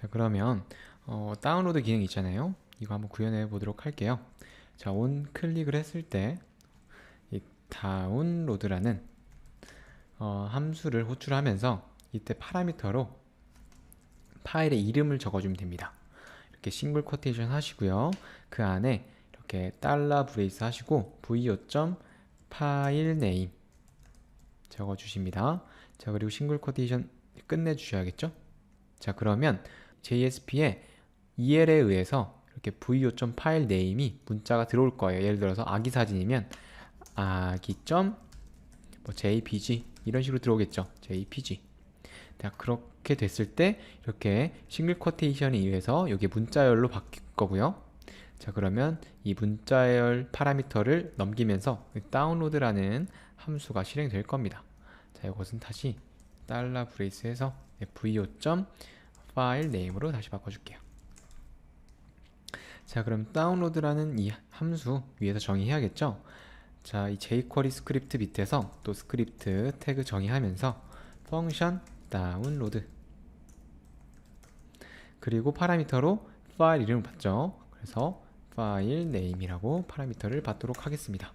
자, 그러면 다운로드 기능 있잖아요. 이거 한번 구현해 보도록 할게요. 자, 온 클릭을 했을 때 이 다운로드라는 함수를 호출하면서 이때 파라미터로 파일의 이름을 적어주면 됩니다. 이렇게 싱글 쿼테이션 하시고요. 그 안에 이렇게 달러 브레이스 하시고 v5. 파일 네임 적어주십니다. 자, 그리고 싱글 쿼테이션 끝내주셔야겠죠? 자, 그러면 JSP에 EL에 의해서 이렇게 v5. 파일 네임이 문자가 들어올 거예요. 예를 들어서 아기 사진이면 아기. jpg 이런 식으로 들어오겠죠. jpg. 자, 그렇게 됐을 때 이렇게 싱글 쿼테이션에 의해서 이게 문자열로 바뀔 거고요. 자, 그러면 이 문자열 파라미터를 넘기면서 다운로드라는 함수가 실행될 겁니다. 자, 이것은 다시 달러 브레이스에서 v5. 파일 네임으로 다시 바꿔줄게요. 자, 그럼 다운로드라는 이 함수 위에서 정의해야겠죠? 자, 이 jQuery 스크립트 밑에서 또 스크립트 태그 정의하면서 펑션 다운로드, 그리고 파라미터로 파일 이름을 받죠. 그래서 파일 네임이라고 파라미터를 받도록 하겠습니다.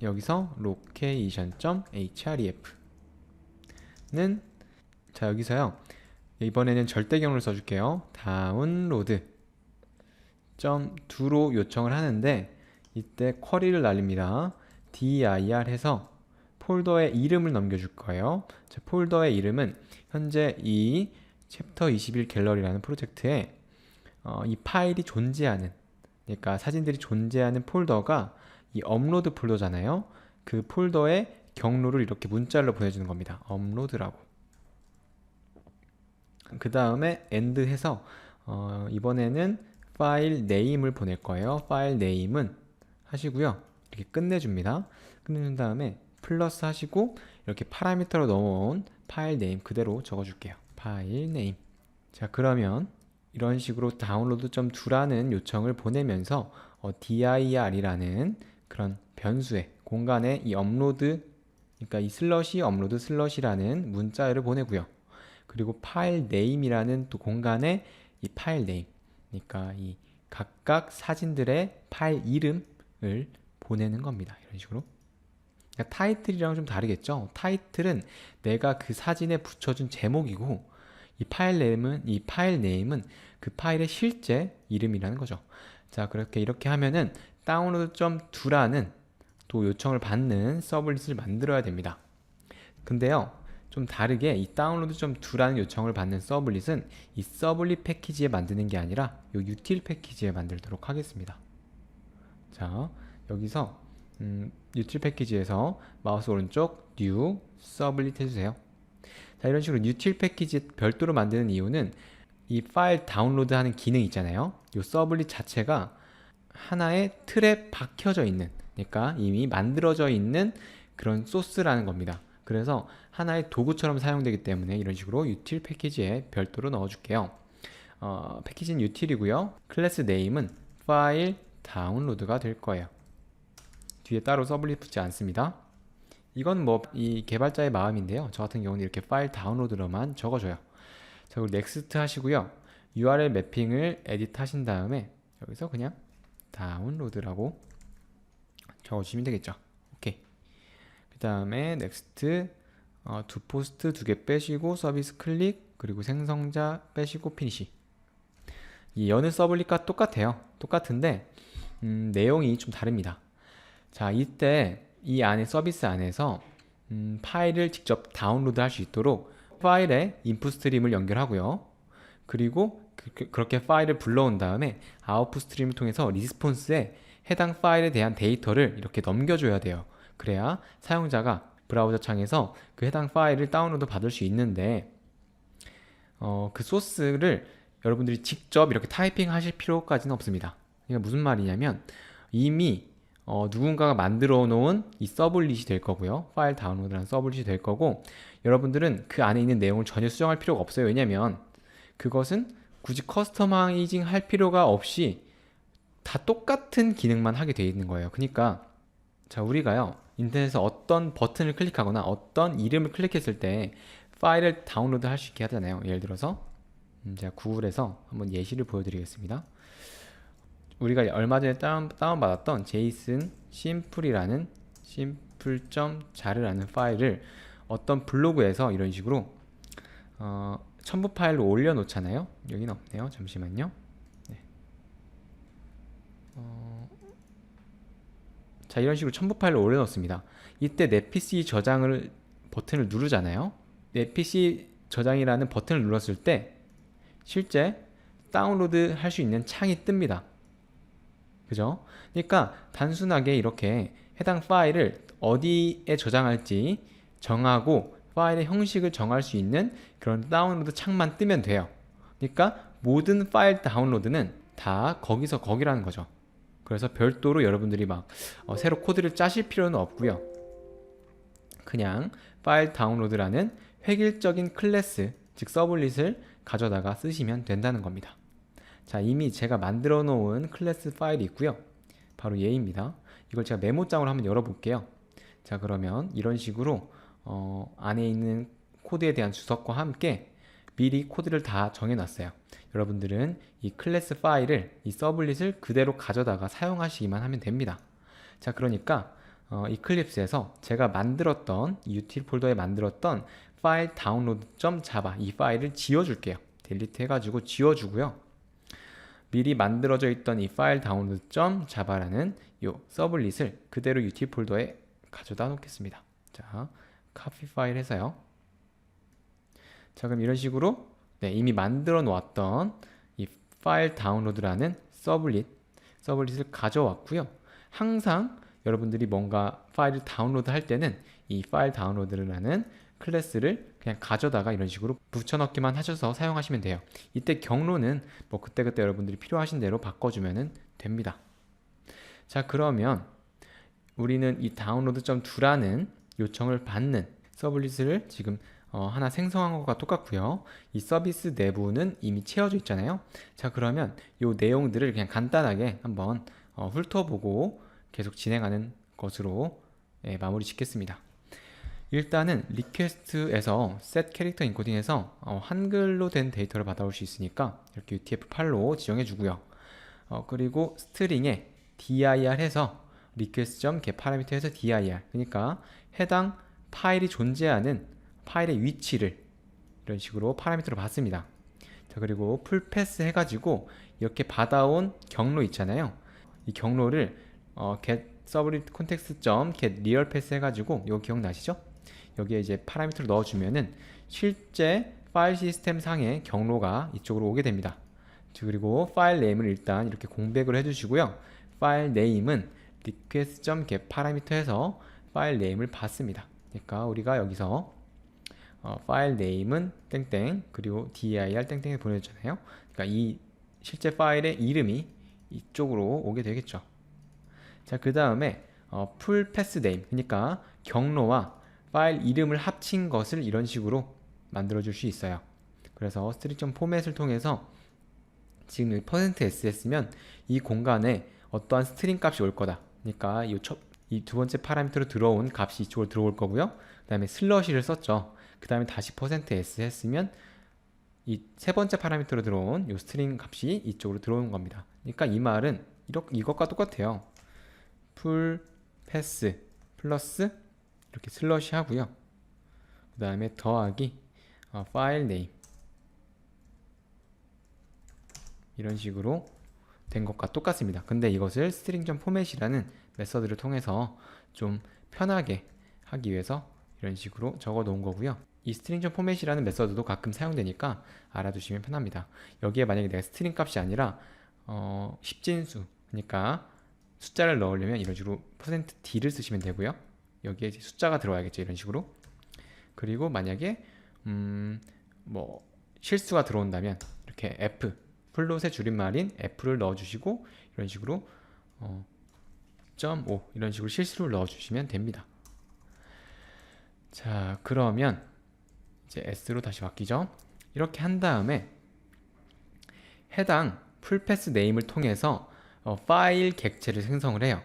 여기서 location.href는 자, 여기서요 이번에는 절대경으로 써줄게요. 다운로드 .do로 요청을 하는데 이때 쿼리를 날립니다. dir 해서 폴더의 이름을 넘겨줄 거예요. 자, 폴더의 이름은 현재 이 챕터 21 갤러리라는 프로젝트에 이 파일이 존재하는, 그러니까 사진들이 존재하는 폴더가 이 업로드 폴더잖아요. 그 폴더의 경로를 이렇게 문자로 보내주는 겁니다. 업로드라고. 그 다음에 end 해서 이번에는 파일 네임을 보낼 거예요. 파일 네임은 하시고요. 이렇게 끝내줍니다. 끝내준 다음에 플러스 하시고 이렇게 파라미터로 넣어온 파일 네임 그대로 적어줄게요. 파일 네임. 자, 그러면 이런 식으로 다운로드.do라는 요청을 보내면서 dir이라는 그런 변수에 공간에 이 업로드, 그러니까 이 슬러시 업로드 슬러시라는 문자를 보내고요. 그리고 파일 네임이라는 또 공간에 이 파일 네임, 그러니까 이 각각 사진들의 파일 이름을 보내는 겁니다. 이런 식으로. 그러니까 타이틀이랑 좀 다르겠죠? 타이틀은 내가 그 사진에 붙여준 제목이고 이 파일 네임은 그 파일의 실제 이름이라는 거죠. 자, 이렇게 하면은 다운로드.do라는 또 요청을 받는 서블릿을 만들어야 됩니다. 근데요, 좀 다르게 이 다운로드.do라는 요청을 받는 서블릿은 이 서블릿 패키지에 만드는 게 아니라 이 util 패키지에 만들도록 하겠습니다. 자, 여기서 util 패키지에서 마우스 오른쪽 new 서블릿 해주세요. 자, 이런 식으로 util 패키지 별도로 만드는 이유는 이 파일 다운로드 하는 기능 있잖아요. 이 서블릿 자체가 하나의 틀에 박혀져 있는, 그러니까 이미 만들어져 있는 그런 소스라는 겁니다. 그래서 하나의 도구처럼 사용되기 때문에 이런 식으로 util 패키지에 별도로 넣어줄게요. 패키지는 util이고요. 클래스 네임은 파일 다운로드가 될 거예요. 뒤에 따로 서블릿 붙지 않습니다. 이건 뭐 이 개발자의 마음인데요. 저 같은 경우는 이렇게 파일 다운로드로만 적어줘요. 자, 그리고 넥스트 하시고요. URL 매핑을 에디트 하신 다음에 여기서 그냥 다운로드라고 적어주시면 되겠죠. 오케이. 그 다음에 넥스트, 두 포스트 2개 빼시고 서비스 클릭, 그리고 생성자 빼시고 피니시. 이 여느 서블릿과 똑같아요. 똑같은데 내용이 좀 다릅니다. 자, 이때 이 안에 서비스 안에서 파일을 직접 다운로드 할 수 있도록 파일에 인풋 스트림을 연결하고요. 그리고 그렇게 파일을 불러온 다음에 아웃풋 스트림을 통해서 리스폰스에 해당 파일에 대한 데이터를 이렇게 넘겨줘야 돼요. 그래야 사용자가 브라우저 창에서 그 해당 파일을 다운로드 받을 수 있는데 그 소스를 여러분들이 직접 이렇게 타이핑 하실 필요까지는 없습니다. 이게 무슨 말이냐면 이미 누군가가 만들어 놓은 이 서블릿이 될 거고요. 파일 다운로드라는 서블릿이 될 거고, 여러분들은 그 안에 있는 내용을 전혀 수정할 필요가 없어요. 왜냐면 그것은 굳이 커스터마이징 할 필요가 없이 다 똑같은 기능만 하게 되어 있는 거예요. 그러니까 자, 우리가요 인터넷에서 어떤 버튼을 클릭하거나 어떤 이름을 클릭했을 때 파일을 다운로드 할 수 있게 하잖아요. 예를 들어서 제가 구글에서 한번 예시를 보여드리겠습니다. 우리가 얼마 전에 다운받았던 제이슨 심플이라는 simple.jar라는 파일을 어떤 블로그에서 이런 식으로 첨부 파일로 올려놓잖아요. 여기는 없네요. 잠시만요. 네. 자, 이런 식으로 첨부 파일로 올려놓습니다. 이때 내 PC 저장을 버튼을 누르잖아요. 내 PC 저장이라는 버튼을 눌렀을 때 실제 다운로드 할 수 있는 창이 뜹니다. 그죠? 그러니까 단순하게 이렇게 해당 파일을 어디에 저장할지 정하고 파일의 형식을 정할 수 있는 그런 다운로드 창만 뜨면 돼요. 그러니까 모든 파일 다운로드는 다 거기서 거기라는 거죠. 그래서 별도로 여러분들이 막 새로 코드를 짜실 필요는 없고요. 그냥 파일 다운로드라는 획일적인 클래스, 즉 서블릿을 가져다가 쓰시면 된다는 겁니다. 자, 이미 제가 만들어 놓은 클래스 파일이 있고요. 바로 얘입니다. 이걸 제가 메모장으로 한번 열어볼게요. 자, 그러면 이런 식으로 안에 있는 코드에 대한 주석과 함께 미리 코드를 다 정해놨어요. 여러분들은 이 클래스 파일을, 이 서블릿을 그대로 가져다가 사용하시기만 하면 됩니다. 자, 그러니까 이클립스에서 제가 만들었던 이 util 폴더에 만들었던 파일 download.java 이 파일을 지워줄게요. 딜리트 해가지고 지워주고요. 미리 만들어져 있던 이 파일 download.java라는 이 서블릿을 그대로 util 폴더에 가져다 놓겠습니다. 자, copy 파일 해서요. 자, 그럼 이런 식으로 이미 만들어 놓았던 이 파일 다운로드라는 서블릿을 가져왔고요. 항상 여러분들이 뭔가 파일을 다운로드 할 때는 이 파일 다운로드라는 클래스를 그냥 가져다가 이런 식으로 붙여넣기만 하셔서 사용하시면 돼요. 이때 경로는 뭐 그때그때 여러분들이 필요하신 대로 바꿔주면 됩니다. 자, 그러면 우리는 이 download.do라는 요청을 받는 서블릿을 지금 하나 생성한 것과 똑같고요. 이 서비스 내부는 이미 채워져 있잖아요. 자, 그러면 이 내용들을 그냥 간단하게 한번 훑어보고 계속 진행하는 것으로 마무리 짓겠습니다. 일단은 리퀘스트에서 set 캐릭터 인코딩에서 한글로 된 데이터를 받아올 수 있으니까 이렇게 UTF-8로 지정해 주고요. 그리고 스트링에 dir 해서 request.get 파라미터에서 dir, 그러니까 해당 파일이 존재하는 파일의 위치를 이런 식으로 파라미터로 받습니다. 자, 그리고 풀 패스 해가지고 이렇게 받아온 경로 있잖아요. 이 경로를 get sublit context.get real pass 해가지고 이거 기억나시죠? 여기에 이제 파라미터를 넣어주면은 실제 파일 시스템 상의 경로가 이쪽으로 오게 됩니다. 그리고 파일 네임을 일단 이렇게 공백을 해주시고요. 파일 네임은 request.get 파라미터에서 파일 네임을 받습니다. 그러니까 우리가 여기서 파일 네임은 땡땡 그리고 dir 땡땡을 보내줬잖아요. 그러니까 이 실제 파일의 이름이 이쪽으로 오게 되겠죠. 자, 그 다음에 풀 패스 네임, 그러니까 경로와 파일 이름을 합친 것을 이런 식으로 만들어 줄 수 있어요. 그래서 string.format을 통해서 지금 여기 %s였으면 이 공간에 어떠한 스트링 값이 올 거다. 그러니까 이 두 번째 파라미터로 들어온 값이 이쪽으로 들어올 거고요. 그 다음에 슬러시를 썼죠. 그 다음에 다시 %s 했으면 이 세 번째 파라미터로 들어온 이 스트링 값이 이쪽으로 들어오는 겁니다. 그러니까 이 말은 이것과 똑같아요. 풀 패스 플러스 이렇게 슬러시 하고요. 그 다음에 더하기 파일 네임 이런 식으로 된 것과 똑같습니다. 근데 이것을 string.format이라는 메서드를 통해서 좀 편하게 하기 위해서 이런 식으로 적어 놓은 거고요. 이 string.format이라는 메서드도 가끔 사용되니까 알아두시면 편합니다. 여기에 만약에 내가 스트링 값이 아니라 십진수, 그러니까 숫자를 넣으려면 이런 식으로 %d를 쓰시면 되고요. 여기에 이제 숫자가 들어와야겠죠. 이런 식으로. 그리고 만약에 뭐 실수가 들어온다면 이렇게 f 플롯의 줄임말인 f를 넣어주시고 이런 식으로 .5 이런 식으로 실수를 넣어주시면 됩니다. 자, 그러면 이제 s로 다시 바뀌죠. 이렇게 한 다음에 해당 풀패스 네임을 통해서 파일 객체를 생성을 해요.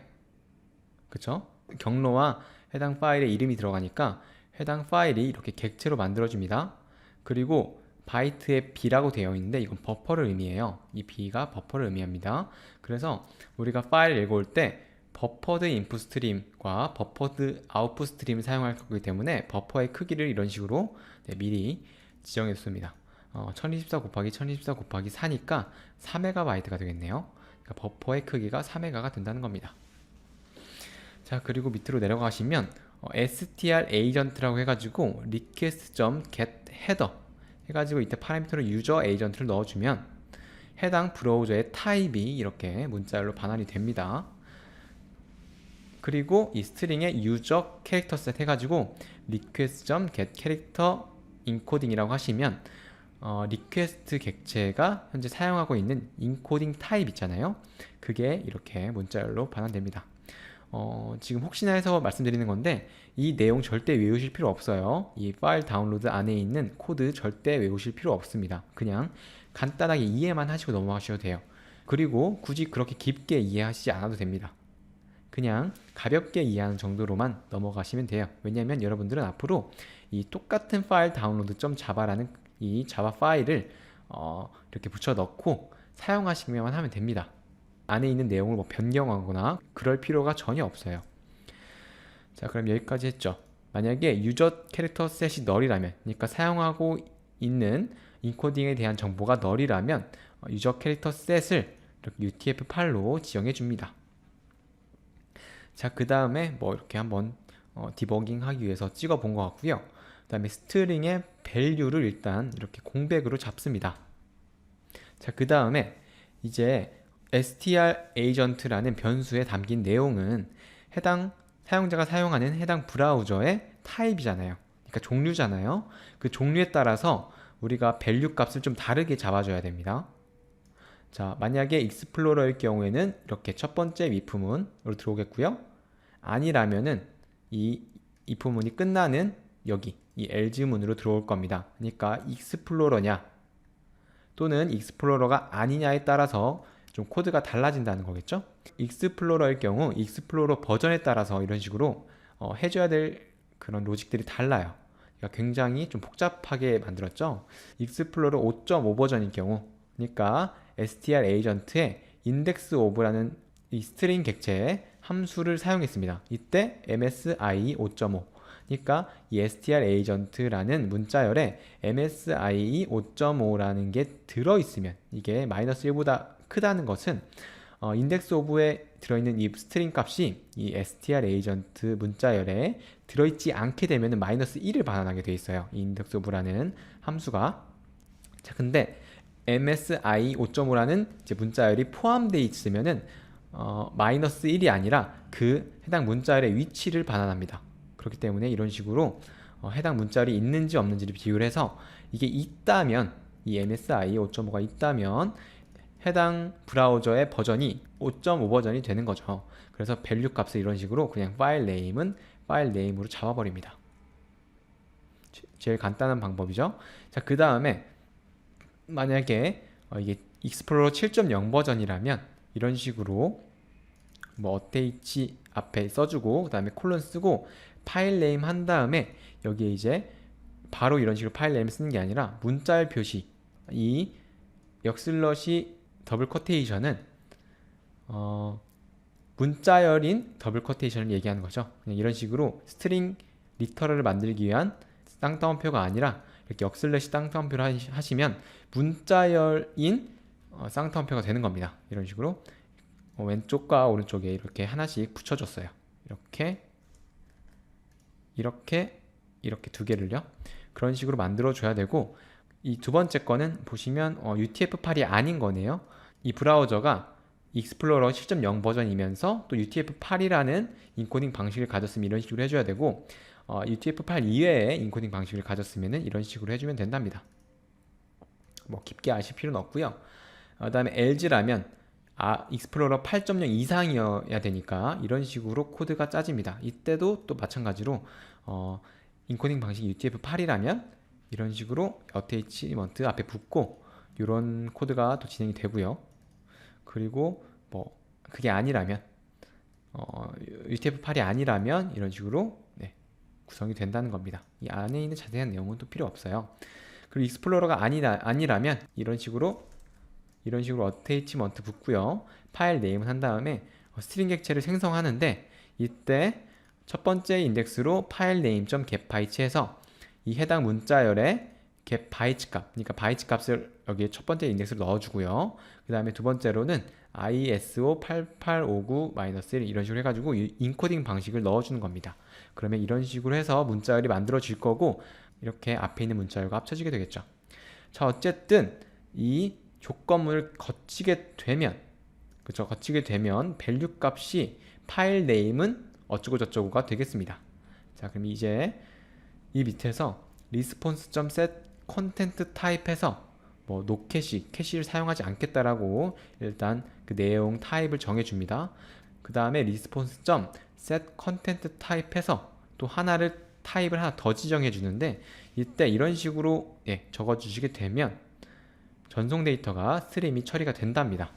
그쵸? 경로와 해당 파일의 이름이 들어가니까 해당 파일이 이렇게 객체로 만들어집니다. 그리고 바이트의 B라고 되어 있는데 이건 버퍼를 의미해요. 이 B가 버퍼를 의미합니다. 그래서 우리가 파일을 읽어올 때 버퍼드 인풋 스트림과 버퍼드 아웃풋 스트림을 사용할 거기 때문에 버퍼의 크기를 이런 식으로 미리 지정해 뒀습니다. 1024 곱하기 1024 곱하기 4니까 4MB가 되겠네요. 그러니까 버퍼의 크기가 4MB가 된다는 겁니다. 자, 그리고 밑으로 내려가시면 str agent라고 해가지고 request.get header 해가지고 이때 파라미터로 유저 에이전트를 넣어주면 해당 브라우저의 타입이 이렇게 문자열로 반환이 됩니다. 그리고 이 스트링에 유저 캐릭터 셋 해가지고 request.get character encoding이라고 하시면 리퀘스트 객체가 현재 사용하고 있는 인코딩 타입 있잖아요. 그게 이렇게 문자열로 반환됩니다. 지금 혹시나 해서 말씀드리는 건데 이 내용 절대 외우실 필요 없어요. 이 파일 다운로드 안에 있는 코드 절대 외우실 필요 없습니다. 그냥 간단하게 이해만 하시고 넘어가셔도 돼요. 그리고 굳이 그렇게 깊게 이해하시지 않아도 됩니다. 그냥 가볍게 이해하는 정도로만 넘어가시면 돼요. 왜냐하면 여러분들은 앞으로 이 똑같은 파일 다운로드.java라는 이 자바 파일을 이렇게 붙여 넣고 사용하시기만 하면 됩니다. 안에 있는 내용을 뭐 변경하거나 그럴 필요가 전혀 없어요. 자, 그럼 여기까지 했죠. 만약에 유저 캐릭터 셋이 널이라면, 그러니까 사용하고 있는 인코딩에 대한 정보가 널이라면 유저 캐릭터 셋을 이렇게 UTF-8로 지정해 줍니다. 자, 그 다음에 뭐 이렇게 한번 디버깅 하기 위해서 찍어 본 것 같고요. 그 다음에 스트링의 value를 일단 이렇게 공백으로 잡습니다. 자, 그 다음에 이제 str agent라는 변수에 담긴 내용은 해당 사용자가 사용하는 해당 브라우저의 타입이잖아요. 그러니까 종류잖아요. 그 종류에 따라서 우리가 value 값을 좀 다르게 잡아줘야 됩니다. 자, 만약에 익스플로러일 경우에는 이렇게 첫 번째 if문으로 들어오겠고요. 아니라면은 이 if문이 끝나는 여기 이 else문으로 들어올 겁니다. 그러니까 익스플로러냐 또는 익스플로러가 아니냐에 따라서 좀 코드가 달라진다는 거겠죠. 익스플로러일 경우 익스플로러 버전에 따라서 이런 식으로 해줘야 될 그런 로직들이 달라요. 그러니까 굉장히 좀 복잡하게 만들었죠. 익스플로러 5.5 버전일 경우, 그러니까 str agent의 index of라는 이 스트링 객체의 함수를 사용했습니다. 이때 msi 5.5, 그러니까 이 str agent라는 문자열에 msi 5.5라는 게 들어있으면, 이게 마이너스 1보다 크다는 것은 인덱스 오브에 들어있는 이 스트링 값이 이 str agent 문자열에 들어있지 않게 되면 마이너스 1을 반환하게 되어 있어요. 이 인덱스 오브라는 함수가. 자, 근데 msi 5.5라는 이제 문자열이 포함되어 있으면은 마이너스 1이 아니라 그 해당 문자열의 위치를 반환합니다. 그렇기 때문에 이런 식으로 해당 문자열이 있는지 없는지를 비교를 해서 이게 있다면, 이 msi 5.5가 있다면 해당 브라우저의 버전이 5.5 버전이 되는 거죠. 그래서 value 값을 이런 식으로 그냥 파일 네임은 파일 네임으로 잡아버립니다. 제일 간단한 방법이죠. 자, 그 다음에 만약에 이게 익스플로러 7.0 버전이라면 이런 식으로 뭐 어테이치 앞에 써주고 그 다음에 콜론 쓰고 파일 네임 한 다음에 여기에 이제 바로 이런 식으로 파일 네임 쓰는 게 아니라 문자열 표시, 이 역슬러시 더블 커테이션은 문자열인 더블 커테이션을 얘기하는 거죠. 그냥 이런 식으로 스트링 리터럴을 만들기 위한 쌍따옴표가 아니라 이렇게 역슬래시 쌍따옴표를 하시면 문자열인 쌍따옴표가 되는 겁니다. 이런 식으로 왼쪽과 오른쪽에 이렇게 하나씩 붙여줬어요. 이렇게 두 개를요. 그런 식으로 만들어 줘야 되고, 이 두 번째 거는 보시면 UTF-8이 아닌 거네요. 이 브라우저가 익스플로러 7.0 버전이면서 또 UTF-8이라는 인코딩 방식을 가졌으면 이런 식으로 해줘야 되고, UTF-8 이외의 인코딩 방식을 가졌으면 이런 식으로 해주면 된답니다. 뭐 깊게 아실 필요는 없고요. 그 다음에 LG라면 익스플로러 8.0 이상이어야 되니까 이런 식으로 코드가 짜집니다. 이때도 또 마찬가지로 인코딩 방식이 UTF-8이라면 이런 식으로 어테이치먼트 앞에 붙고 이런 코드가 또 진행이 되고요. 그리고 뭐 그게 아니라면 UTF-8이 아니라면 이런 식으로 구성이 된다는 겁니다. 이 안에 있는 자세한 내용은 또 필요 없어요. 그리고 익스플로러가 아니라면 이런 식으로 어테이치먼트 붙고요. 파일 네임을 한 다음에 스트링 객체를 생성하는데, 이때 첫 번째 인덱스로 파일 name.getBytes 해서 이 해당 문자열에 getBytes 값, 그러니까 바이트 값을 여기에 첫 번째 인덱스로 넣어주고요. 그 다음에 두 번째로는 ISO8859-1 이런 식으로 해가지고 인코딩 방식을 넣어주는 겁니다. 그러면 이런 식으로 해서 문자열이 만들어질 거고, 이렇게 앞에 있는 문자열과 합쳐지게 되겠죠. 자, 어쨌든 이 조건문을 거치게 되면, 그쵸, 거치게 되면 밸류 값이 파일 네임은 어쩌고 저쩌고가 되겠습니다. 자, 그럼 이제 이 밑에서 response.set content type에서 뭐 캐시를 사용하지 않겠다라고 일단 그 내용 타입을 정해줍니다. 그 다음에 response.set content type에서 또 타입을 하나 더 지정해 주는데, 이때 이런 식으로 적어 주시게 되면 전송 데이터가 스트림이 처리가 된답니다.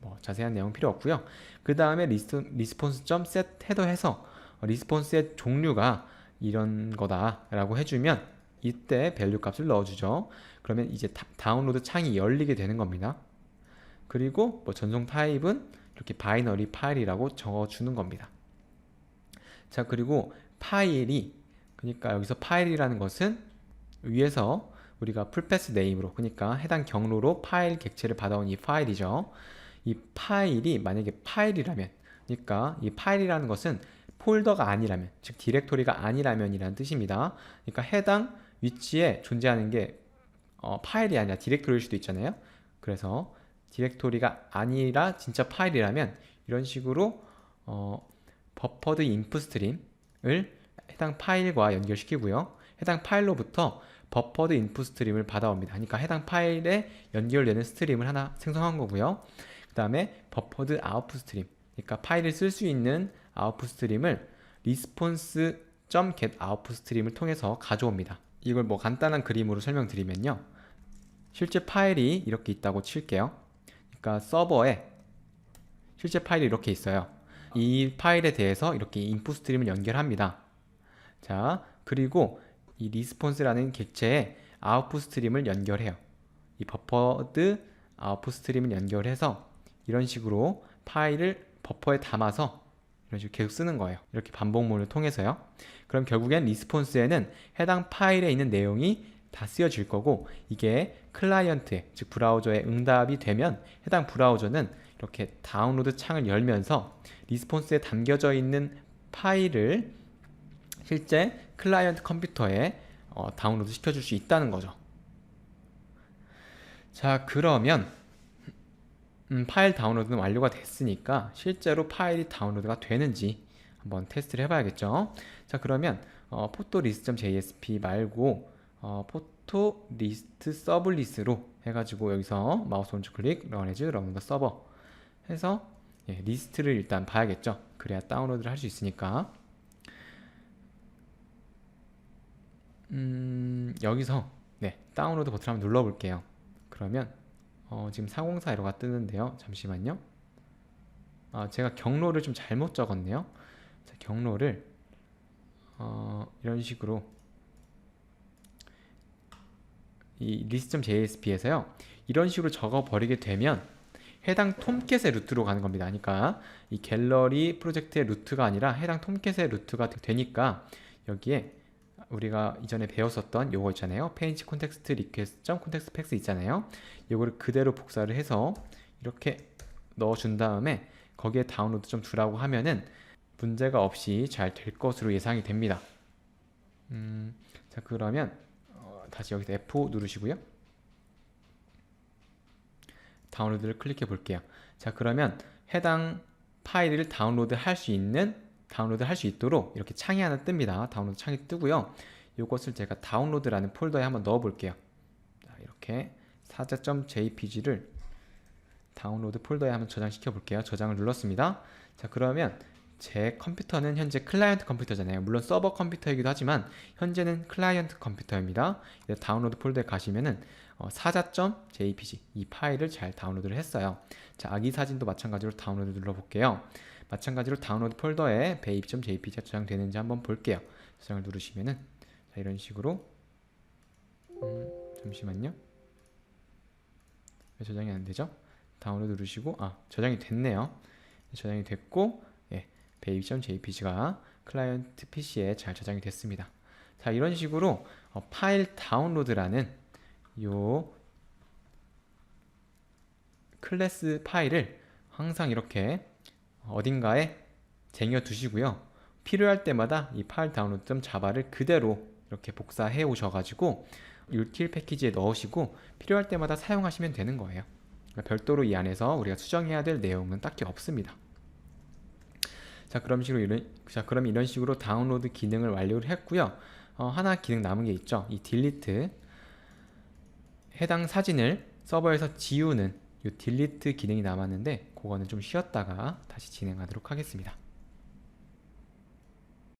뭐 자세한 내용 필요 없고요. 그 다음에 response.set 헤더해서 리스폰스의 종류가 이런 거다라고 해주면 이때 밸류 값을 넣어주죠. 그러면 이제 다운로드 창이 열리게 되는 겁니다. 그리고 뭐 전송 타입은 이렇게 바이너리 파일이라고 적어주는 겁니다. 자, 그리고 그러니까 여기서 파일이라는 것은 위에서 우리가 풀패스 네임으로, 그러니까 해당 경로로 파일 객체를 받아온 이 파일이죠. 이 파일이 만약에 파일이라면, 그러니까 이 파일이라는 것은 폴더가 아니라면, 즉 디렉토리가 아니라면 이라는 뜻입니다. 그러니까 해당 위치에 존재하는 게 파일이 아니라 디렉토리일 수도 있잖아요. 그래서 디렉토리가 아니라 진짜 파일이라면 이런 식으로 버퍼드 인풋 스트림을 해당 파일과 연결시키고요. 해당 파일로부터 버퍼드 인풋 스트림을 받아옵니다. 그러니까 해당 파일에 연결되는 스트림을 하나 생성한 거고요. 그 다음에 버퍼드 아웃풋 스트림, 그러니까 파일을 쓸 수 있는 아웃풋 스트림을 response.getOutput 스트림을 통해서 가져옵니다. 이걸 뭐 간단한 그림으로 설명드리면요, 실제 파일이 이렇게 있다고 칠게요. 그러니까 서버에 실제 파일이 이렇게 있어요. 이 파일에 대해서 이렇게 인풋 스트림을 연결합니다. 자, 그리고 이 response라는 객체에 아웃풋 스트림을 연결해요. 이 버퍼드 아웃풋 스트림을 연결해서 이런 식으로 파일을 버퍼에 담아서 이런 식으로 계속 쓰는 거예요. 이렇게 반복문을 통해서요. 그럼 결국엔 리스폰스에는 해당 파일에 있는 내용이 다 쓰여질 거고, 이게 클라이언트에, 즉 브라우저에 응답이 되면 해당 브라우저는 이렇게 다운로드 창을 열면서 리스폰스에 담겨져 있는 파일을 실제 클라이언트 컴퓨터에 다운로드 시켜줄 수 있다는 거죠. 자, 그러면 파일 다운로드는 완료가 됐으니까 실제로 파일이 다운로드가 되는지 한번 테스트를 해봐야겠죠. 자, 그러면 photorist.jsp 말고 photorist 서블리스로 해가지고 여기서 마우스 오른쪽 클릭 run as run the server 해서 리스트를 일단 봐야겠죠. 그래야 다운로드를 할 수 있으니까. 여기서 다운로드 버튼 한번 눌러볼게요. 그러면 지금 404 에러가 뜨는데요. 잠시만요. 제가 경로를 좀 잘못 적었네요. 자, 경로를 이런 식으로 이 list.jsp에서요 이런 식으로 적어 버리게 되면 해당 톰캣의 루트로 가는 겁니다. 그러니까 이 갤러리 프로젝트의 루트가 아니라 해당 톰캣의 루트가 되니까 여기에 우리가 이전에 배웠었던 요거 있잖아요. 페이지 콘텍스트 리퀘스트 콘텍스트 팩스 있잖아요. 요거를 그대로 복사를 해서 이렇게 넣어준 다음에 거기에 다운로드 좀 두라고 하면은 문제가 없이 잘 될 것으로 예상이 됩니다. 자, 그러면 다시 여기서 F5 누르시고요. 다운로드를 클릭해 볼게요. 자, 그러면 해당 파일을 다운로드 할 수 있도록 이렇게 창이 하나 뜹니다. 다운로드 창이 뜨고요. 이것을 제가 다운로드라는 폴더에 한번 넣어 볼게요. 자, 이렇게 사자.jpg를 다운로드 폴더에 한번 저장시켜 볼게요. 저장을 눌렀습니다. 자, 그러면 제 컴퓨터는 현재 클라이언트 컴퓨터잖아요. 물론 서버 컴퓨터이기도 하지만 현재는 클라이언트 컴퓨터입니다. 다운로드 폴더에 가시면은 사자.jpg 이 파일을 잘 다운로드를 했어요. 자, 아기 사진도 마찬가지로 다운로드 눌러볼게요. 마찬가지로 다운로드 폴더에 babe.jpg가 저장되는지 한번 볼게요. 저장을 누르시면은 자, 이런 식으로 잠시만요. 왜 저장이 안 되죠? 다운로드 누르시고, 저장이 됐네요. 저장이 됐고, 예, baby.jpg가 클라이언트 PC에 잘 저장이 됐습니다. 자, 이런 식으로 파일 다운로드라는 요 클래스 파일을 항상 이렇게 어딘가에 쟁여 두시고요. 필요할 때마다 이 파일 다운로드.java를 그대로 이렇게 복사해 오셔가지고 util 패키지에 넣으시고 필요할 때마다 사용하시면 되는 거예요. 별도로 이 안에서 우리가 수정해야 될 내용은 딱히 없습니다. 자, 그럼 이런 식으로 다운로드 기능을 완료를 했고요. 하나 기능 남은 게 있죠. 이 딜리트, 해당 사진을 서버에서 지우는 이 딜리트 기능이 남았는데 그거는 좀 쉬었다가 다시 진행하도록 하겠습니다.